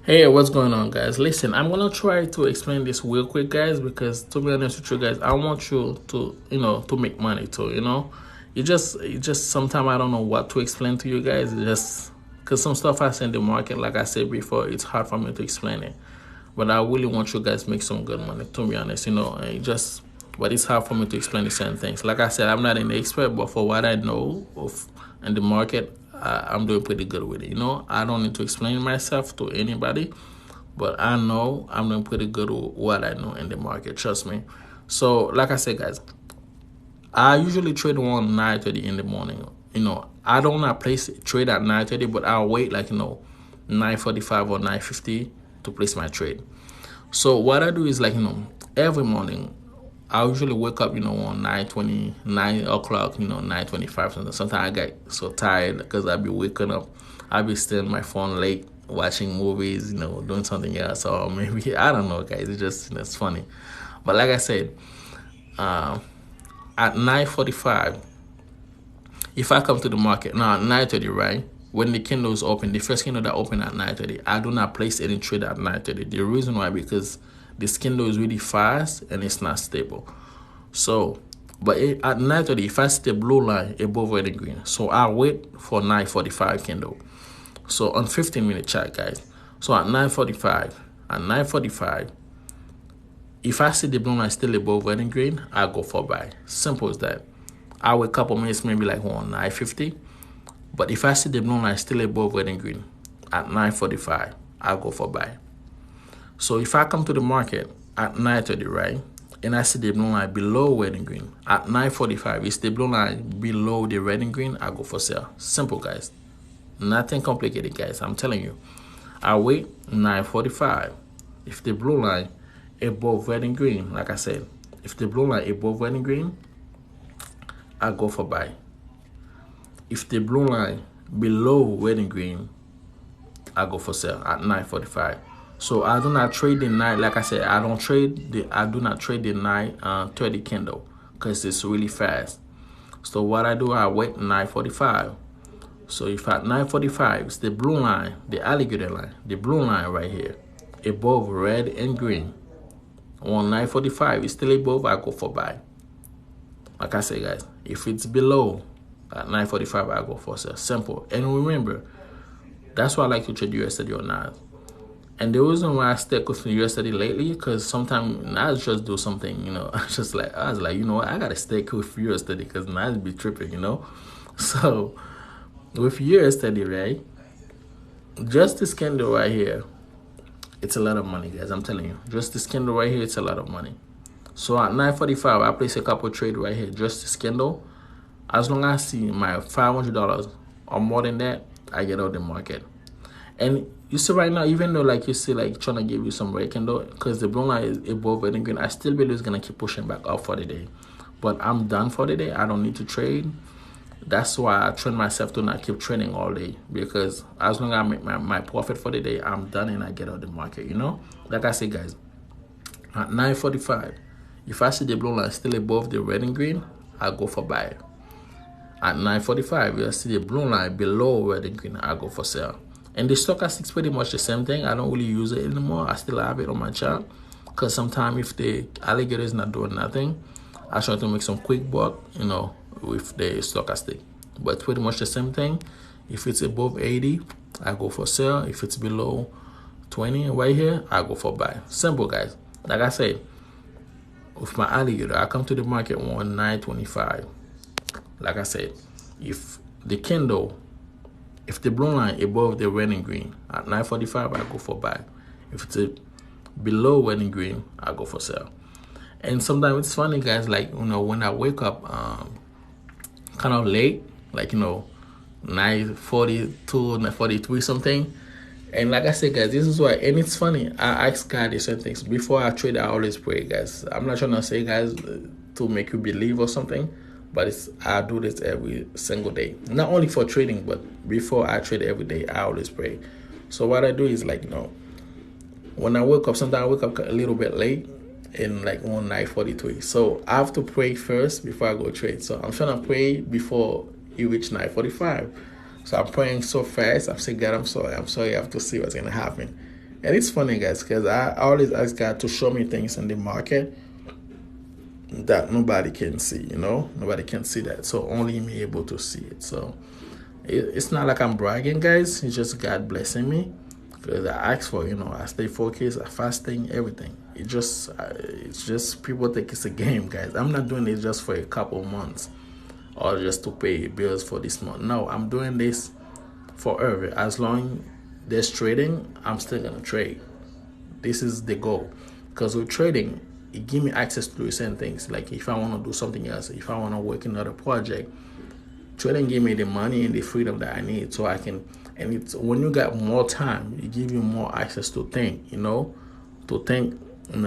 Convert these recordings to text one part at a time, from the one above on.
Hey, what's going on, guys? Listen, I'm gonna try to explain this real quick, guys, because to be honest with you guys, I want you to, to make money too, it just sometimes I don't know what to explain to you guys. It's just because some stuff I see in the market, like I said before, it's hard for me to explain it. But I really want you guys to make some good money, to be honest, but it's hard for me to explain the same things. Like I said, I'm not an expert, but for what I know of in the market, I'm doing pretty good with it. I don't need to explain myself to anybody, but I know I'm doing pretty good with what I know in the market. Trust me. So, like I said, guys, I usually trade on 9:30 in the morning. I don't not place trade at 9:30, but I'll wait 9:45 or 9:50 to place my trade. So what I do is every morning I usually wake up, on 9:20, 9 o'clock, 9:25 something. Sometimes I get so tired because I be waking up, I be still on my phone late watching movies, doing something else, or maybe I don't know, guys. It's just it's funny, but like I said, at 9:45, if I come to the market now at 9:30, right? When the candle is open, the first candle that open at 9:30, I do not place any trade at 9:30. The reason why, because this candle is really fast and it's not stable. So, but at 9:30, if I see the blue line above red and green, so I wait for 9:45 candle. So on 15-minute chart, guys. So at 9:45, if I see the blue line still above red and green, I go for buy. Simple as that. I wait a couple minutes, maybe like on 9:50. But if I see the blue line still above red and green at 9:45, I go for buy. So if I come to the market at 9:30, right, and I see the blue line below red and green at 9:45, is the blue line below the red and green, I go for sell. Simple, guys. Nothing complicated, guys. I'm telling you. I wait 9:45. If the blue line above red and green, like I said, if the blue line above red and green, I go for buy. If the blue line below red and green, I go for sell at 9:45. So I do not trade the night. Like I said, I do not trade the 9:30 candle because it's really fast. So what I do, I wait 9:45. So if at 9:45, it's the blue line, the alligator line, the blue line right here, above red and green. On 9:45, it's still above, I go for buy. Like I say, guys, if it's below at 9:45, I go for sell. Simple. And remember, that's why I like to trade US30 or NAS. And the reason why I stick with US30 lately, because sometimes NAS just do something, I was like, what, I gotta stick with US30 because NAS be tripping, So with US30, right, just this candle right here, it's a lot of money, guys. I'm telling you, just this candle right here, it's a lot of money. So at 9:45, I place a couple trade right here, just this candle. As long as I see my $500 or more than that, I get out the market. And you see right now, even though you see trying to give you some red candle, because the blue line is above red and green, I still believe it's gonna keep pushing back up for the day. But I'm done for the day. I don't need to trade. That's why I train myself to not keep trading all day, because as long as I make my profit for the day, I'm done and I get out the market. Like I say, guys, at 9:45, if I see the blue line still above the red and green, I go for buy. At 9:45, you see the blue line below red and green, I go for sell. And the stochastic is pretty much the same thing. I don't really use it anymore. I still have it on my chart because sometimes if the alligator is not doing nothing, I try to make some quick buck, with the stochastic. But pretty much the same thing. If it's above 80, I go for sell. If it's below 20 right here, I go for buy. Simple, guys. Like I said, with my alligator, I come to the market on 9:25. Like I said, if the blue line above the red and green at 9:45, I go for buy. If it's below red and green, I go for sell. And sometimes it's funny, guys, when I wake up kind of late, 9:42, 9:43 something. And like I said, guys, this is why, and it's funny, I ask God these certain things. Before I trade, I always pray, guys. I'm not trying to say, guys, to make you believe or something, but I do this every single day. Not only for trading, but before I trade every day, I always pray. So what I do is when I wake up, sometimes I wake up a little bit late and on 9:43. So I have to pray first before I go trade. So I'm trying to pray before you reach 9:45. So I'm praying so fast. I'm saying, God, I'm sorry. I have to see what's going to happen. And it's funny, guys, because I always ask God to show me things in the market that nobody can see, nobody can see that, so only me able to see it. So it's not like I'm bragging, guys. It's just God blessing me, because I ask for, I stay focused, I fasting, everything. It's just people think it's a game, guys. I'm not doing it just for a couple months or just to pay bills for this month. No, I'm doing this forever. As long there's trading, I'm still gonna trade. This is the goal, because with trading, it gives me access to do certain things. Like if I want to do something else, if I want to work in another project, trading give me the money and the freedom that I need, so I can. And it's when you got more time, it give you more access to think, to think,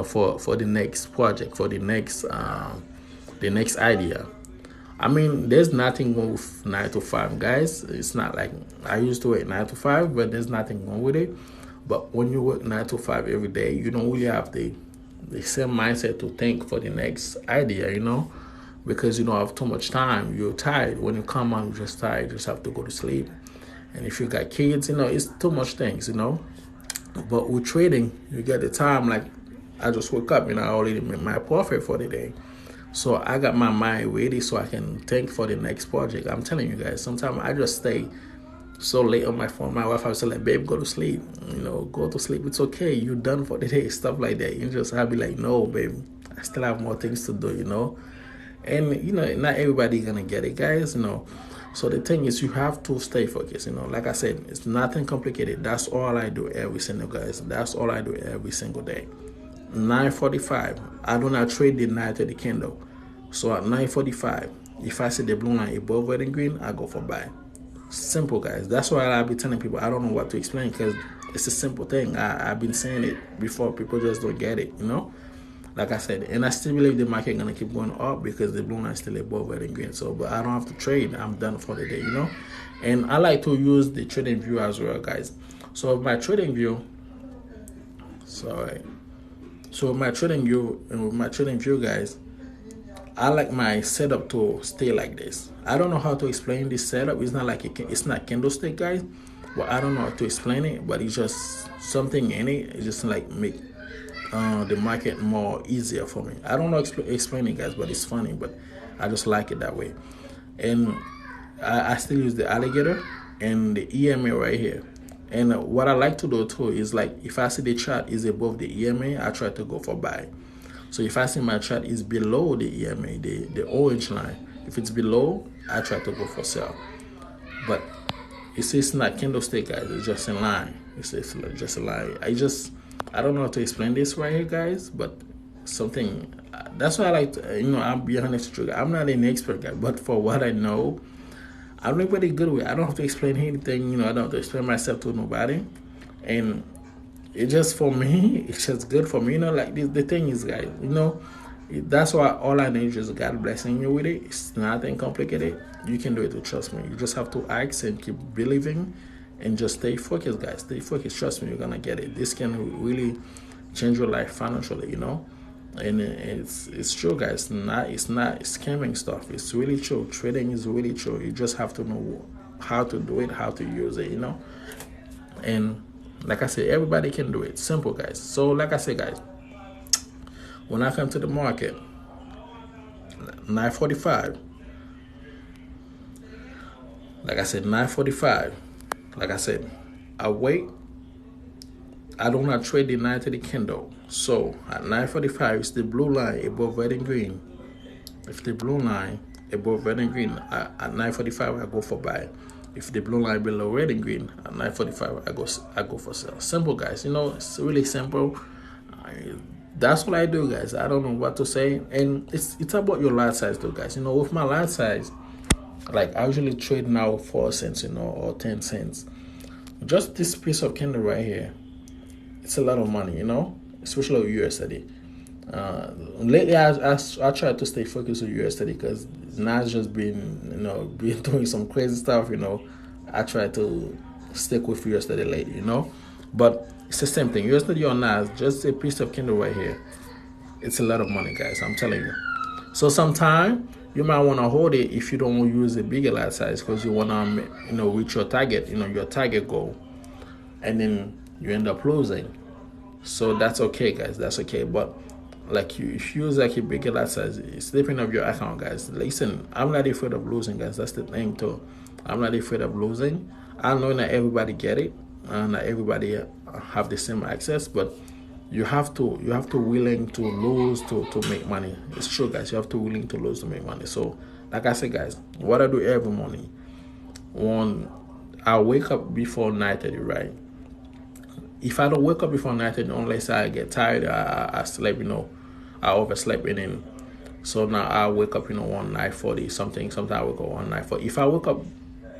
for the next project, for the next idea. I mean, there's nothing wrong with 9 to 5, guys. It's not like I used to work 9 to 5, but there's nothing wrong with it. But when you work 9 to 5 every day, you don't really have the same mindset to think for the next idea, because you don't have too much time. You're tired. When you come out, you're just tired. You just have to go to sleep. And if you got kids, it's too much things, But with trading, you get the time. Like I just woke up, I already made my profit for the day. So I got my mind ready so I can think for the next project. I'm telling you guys, sometimes I just stay so late on my phone. My wife was like, babe, go to sleep. Go to sleep. It's okay. You're done for the day. Stuff like that. I'll be like, no, babe, I still have more things to do, And, not everybody gonna get it, guys, So the thing is, you have to stay focused, Like I said, it's nothing complicated. That's all I do every single, guys. That's all I do every single day. 9:45, I do not trade the 9:30 candle. So at 9:45, if I see the blue line above red and green, I go for buy. Simple, guys. That's why I be telling people I don't know what to explain, because it's a simple thing. I've been saying it before. People just don't get it, Like I said, and I still believe the market gonna keep going up because the blue line is still above red and green. So, but I don't have to trade. I'm done for the day, And I like to use the trading view as well, guys. So my trading view, So my trading view, guys, I like my setup to stay like this. I don't know how to explain this setup. It's not like it's not candlestick, guys. Well, I don't know how to explain it, but it's just something in it. It's just like make the market more easier for me. I don't know explain it, guys, but it's funny. But I just like it that way. And I still use the alligator and the EMA right here. And what I like to do too is, like, if I see the chart is above the EMA, I try to go for buy. So if I see my chart is below the EMA, the orange line, if it's below, I try to go for sell. But it's not candlestick, guys. It's just a line. It's just a line. I don't know how to explain this right here, guys, but something. That's why I like to, I'll be honest with you. I'm not an expert, guy, but for what I know, I'm really pretty good with it. I don't have to explain anything, I don't have to explain myself to nobody. And it's just for me, it's just good for me, like this. The thing is, guys, that's why all I need is just God blessing you with it. It's nothing complicated. You can do it, trust me. You just have to ask and keep believing and just stay focused, guys. Stay focused. Trust me, you're going to get it. This can really change your life financially, And it's true, guys. It's not scamming stuff. It's really true. Trading is really true. You just have to know how to do it, how to use it, And like I said, everybody can do it. Simple, guys. So like I said, guys, when I come to the market, 9:45. Like I said, 9:45. Like I said, I wait. I do not trade the 9:30 candle. So at 9:45, it's the blue line above red and green. If the blue line above red and green, at 9:45, I go for buy. If the blue line below red and green, at 9:45, I go for sell. Simple, guys. It's really simple. That's what I do, guys. I don't know what to say, and it's about your lot size, though, guys. With my lot size, like I usually trade now 4 cents, or 10 cents. Just this piece of candle right here, it's a lot of money, especially with US30. Lately, I try to stay focused on US30 because NAS just been doing some crazy stuff. I try to stick with US30 lately. But it's the same thing. US30 or NAS, just a piece of candle right here. It's a lot of money, guys. I'm telling you. So sometimes you might want to hold it if you don't use a bigger lot size because you want to reach your target, your target goal, and then you end up losing. So that's okay, guys. That's okay. But like if you use like a bigger lot size, it's depending on your account, guys. Listen, I'm not afraid of losing, guys. That's the thing too. I'm not afraid of losing. I know not everybody get it, and not everybody have the same access, but you have to willing to lose to make money. It's true, guys. You have to willing to lose to make money. So like I said, guys, what I do every morning, when I wake up before 9:30, right? If I don't wake up before 9:30, unless I get tired, I sleep, I oversleep, and then so now I wake up, on 9:40 something. Sometimes I wake up on 9:40. If I wake up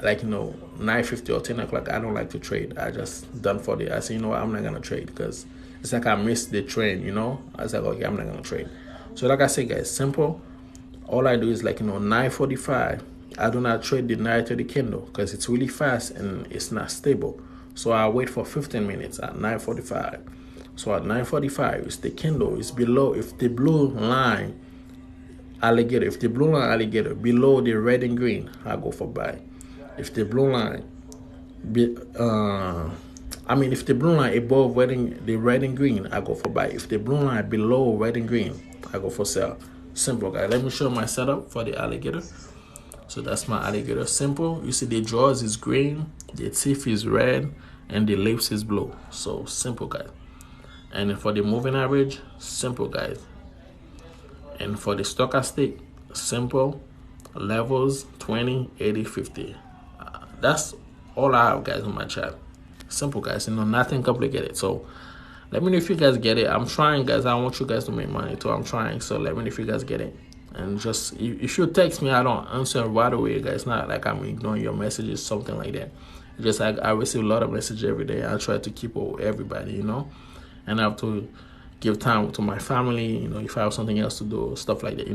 like 9:50 or 10 o'clock, I don't like to trade. I just done for the. I say, what, I'm not gonna trade because it's like I missed the train. I was like, okay, I'm not gonna trade. So like I say, guys, simple. All I do is 9:45. I do not trade the 9:30 candle because it's really fast and it's not stable. So I wait for 15 minutes at 9:45. So at 9:45, it's the candle is below. If the blue line alligator, below the red and green, I go for buy. If the blue line, if the blue line above the red and green, I go for buy. If the blue line below red and green, I go for sell. Simple, guys. Let me show my setup for the alligator. So that's my alligator. Simple. You see the jaws is green, the teeth is red, and the lips is blue. So simple, guys. And for the moving average, simple, guys. And for the stochastic, simple. Levels 20, 80, 50. That's all I have, guys, on my chart. Simple, guys. Nothing complicated. So let me know if you guys get it. I'm trying, guys. I want you guys to make money too. I'm trying. So let me know if you guys get it. And just if you text me, I don't answer right away, guys. Not like I'm ignoring your messages, something like that. It's just I receive a lot of messages every day. I try to keep up with everybody, and I have to give time to my family, if I have something else to do, stuff like that,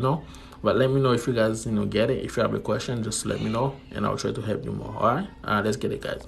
But let me know if you guys, get it. If you have a question, just let me know, and I'll try to help you more. All right, let's get it, guys.